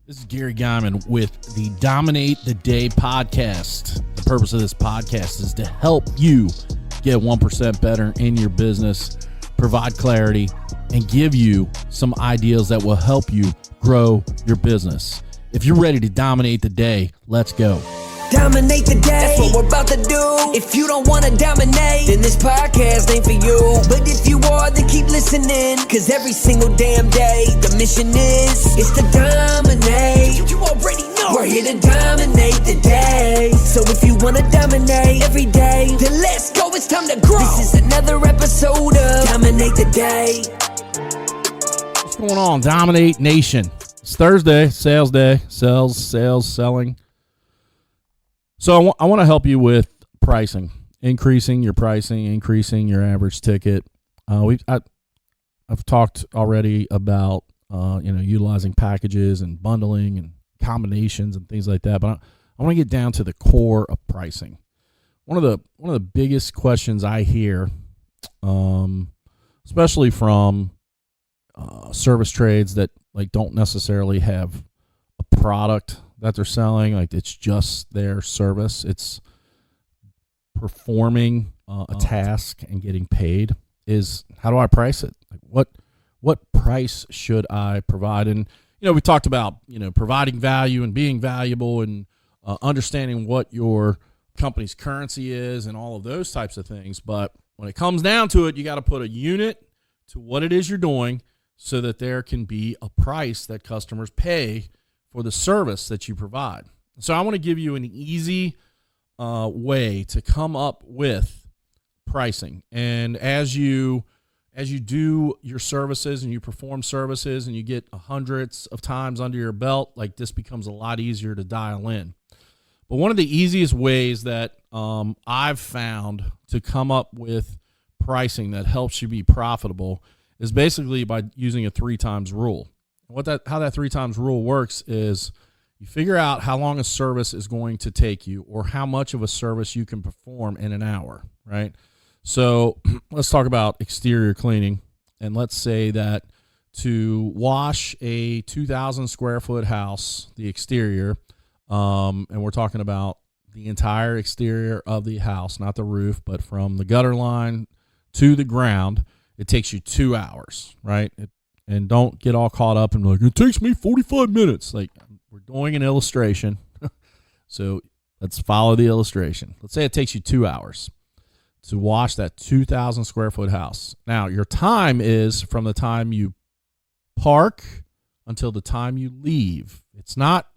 This is Gary Guyman with the Dominate the Day podcast. The purpose of this podcast is to help you get 1% better in your business, provide clarity, and give you some ideas that will help you grow your business. If you're ready to dominate the day, let's go. Dominate the day, that's what we're about to do. If you don't want to dominate, then this podcast ain't for you. But if you are, then keep listening, cause every single damn day, the mission is to dominate. You already know we're here to dominate the day. So if you want to dominate every day, then let's go, it's time to grow. This is another episode of Dominate the Day. What's going on, Dominate Nation? It's Thursday, sales day, sales, selling. So I want to help you with pricing, increasing your pricing, increasing your average ticket. I've talked already about utilizing packages and bundling and combinations and things like that, but I want to get down to the core of pricing. One of the biggest questions I hear, especially from service trades that don't necessarily have a product that they're selling, it's just their service. It's performing a task and getting paid. Is how do I price it? What price should I provide? And we talked about providing value and being valuable and understanding what your company's currency is and all of those types of things. But when it comes down to it, you got to put a unit to what it is you're doing so that there can be a price that customers pay for the service that you provide. So I want to give you an easy way to come up with pricing. And as you do your services and you perform services and you get hundreds of times under your belt, this becomes a lot easier to dial in. But one of the easiest ways that I've found to come up with pricing that helps you be profitable is basically by using a 3 times rule. How that 3 times rule works is you figure out how long a service is going to take you or how much of a service you can perform in an hour, right? So let's talk about exterior cleaning. And let's say that to wash a 2,000 square foot house, the exterior, and we're talking about the entire exterior of the house, not the roof, but from the gutter line to the ground, it takes you 2 hours, right? And don't get all caught up and be like, it takes me 45 minutes. We're doing an illustration. So let's follow the illustration. Let's say it takes you 2 hours to wash that 2,000 square foot house. Now, your time is from the time you park until the time you leave. It's not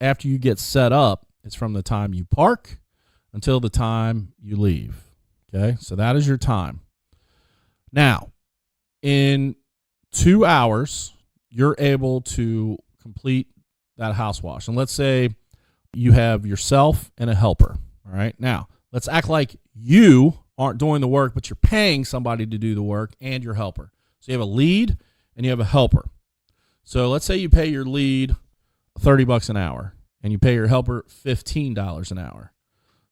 after you get set up. It's from the time you park until the time you leave. Okay, so that is your time. Now, in 2 hours, you're able to complete that house wash. And let's say you have yourself and a helper. All right. Now, let's act like you aren't doing the work, but you're paying somebody to do the work and your helper. So you have a lead and you have a helper. So let's say you pay your lead $30 an hour and you pay your helper $15 an hour.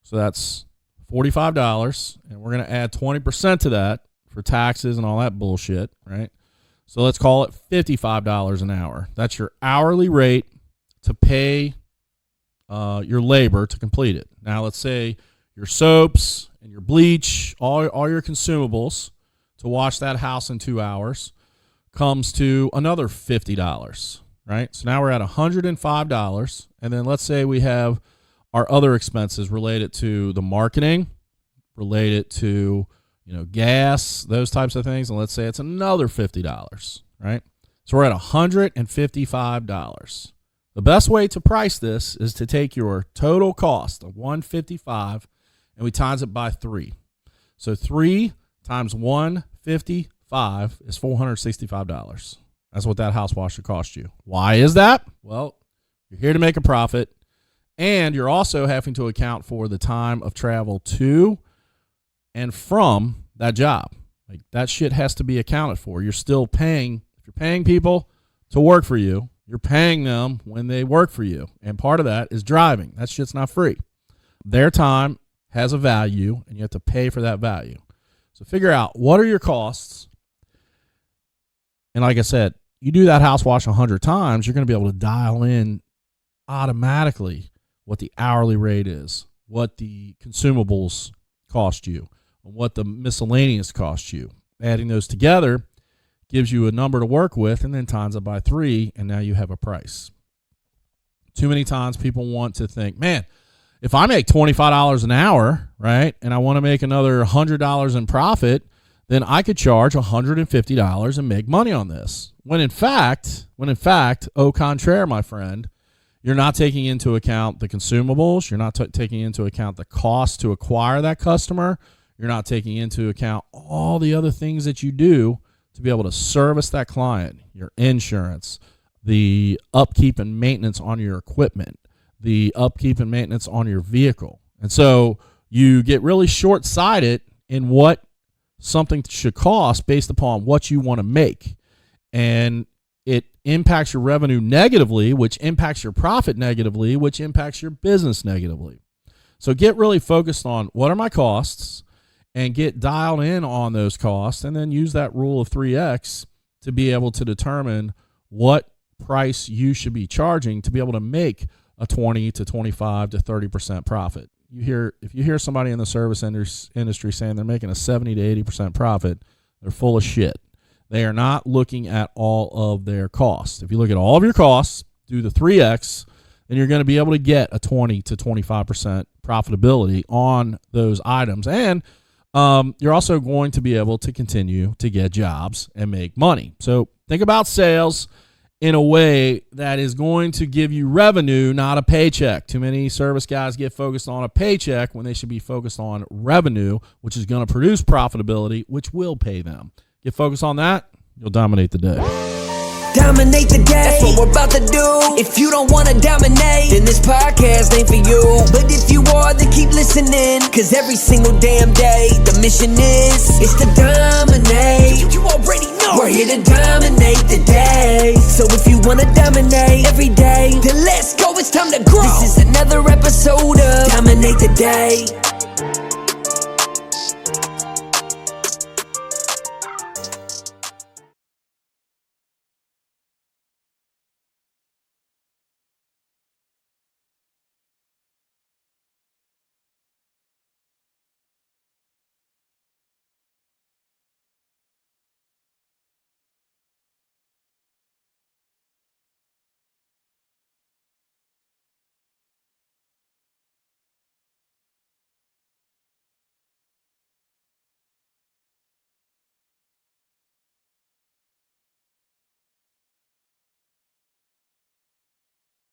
So that's $45. And we're going to add 20% to that for taxes and all that bullshit, right? So let's call it $55 an hour. That's your hourly rate to pay your labor to complete it. Now, let's say your soaps and your bleach, all your consumables to wash that house in 2 hours comes to another $50, right? So now we're at $105. And then let's say we have our other expenses related to the marketing, related to gas, those types of things. And let's say it's another $50, right? So we're at $155. The best way to price this is to take your total cost of $155 and we times it by 3. So 3 times $155 is $465. That's what that house wash should cost you. Why is that? Well, you're here to make a profit, and you're also having to account for the time of travel to and from that job. That shit has to be accounted for. You're still paying. If you're paying people to work for you, you're paying them when they work for you. And part of that is driving. That shit's not free. Their time has a value, and you have to pay for that value. So figure out what are your costs. And like I said, you do that house wash 100 times, you're going to be able to dial in automatically what the hourly rate is, what the consumables cost you, and what the miscellaneous cost you. Adding those together gives you a number to work with, and then times it by 3, and now you have a price. Too many times people want to think, man, if I make $25 an hour, right, and I want to make another $100 in profit, then I could charge $150 and make money on this. When in fact, au contraire, my friend, you're not taking into account the consumables. You're not taking into account the cost to acquire that customer. You're not taking into account all the other things that you do to be able to service that client, your insurance, the upkeep and maintenance on your equipment, the upkeep and maintenance on your vehicle. And so you get really short-sighted in what something should cost based upon what you want to make. And it impacts your revenue negatively, which impacts your profit negatively, which impacts your business negatively. So get really focused on what are my costs and get dialed in on those costs, and then use that rule of 3X to be able to determine what price you should be charging to be able to make a 20 to 25 to 30% profit. If you hear somebody in the service industry saying they're making a 70 to 80% profit, they're full of shit. They are not looking at all of their costs. If you look at all of your costs, do the 3X, then you're going to be able to get a 20 to 25% profitability on those items. And you're also going to be able to continue to get jobs and make money. So think about sales in a way that is going to give you revenue, not a paycheck. Too many service guys get focused on a paycheck when they should be focused on revenue, which is going to produce profitability, which will pay them. Get focused on that, you'll dominate the day. Dominate the day, that's what we're about to do. If you don't want to dominate, then this podcast ain't for you. But if you are, then keep listening, cause every single damn day the mission is to dominate. You already know we're here to dominate the day. So if you want to dominate every day, then let's go, it's time to grow. This is another episode of Dominate the Day.